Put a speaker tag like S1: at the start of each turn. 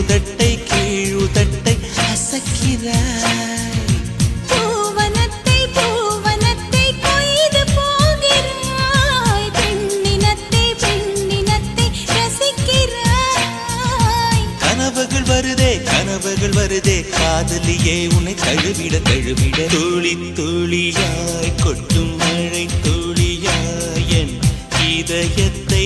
S1: மேலுதட்டை கீழுதட்டை அசக்கிறாய். கனவுகள் வருதே காதலியே உன்னை தழுவிட தழுவிட துளி துளியாய் கொட்டும் மழை துளியாய் என் இதயத்தை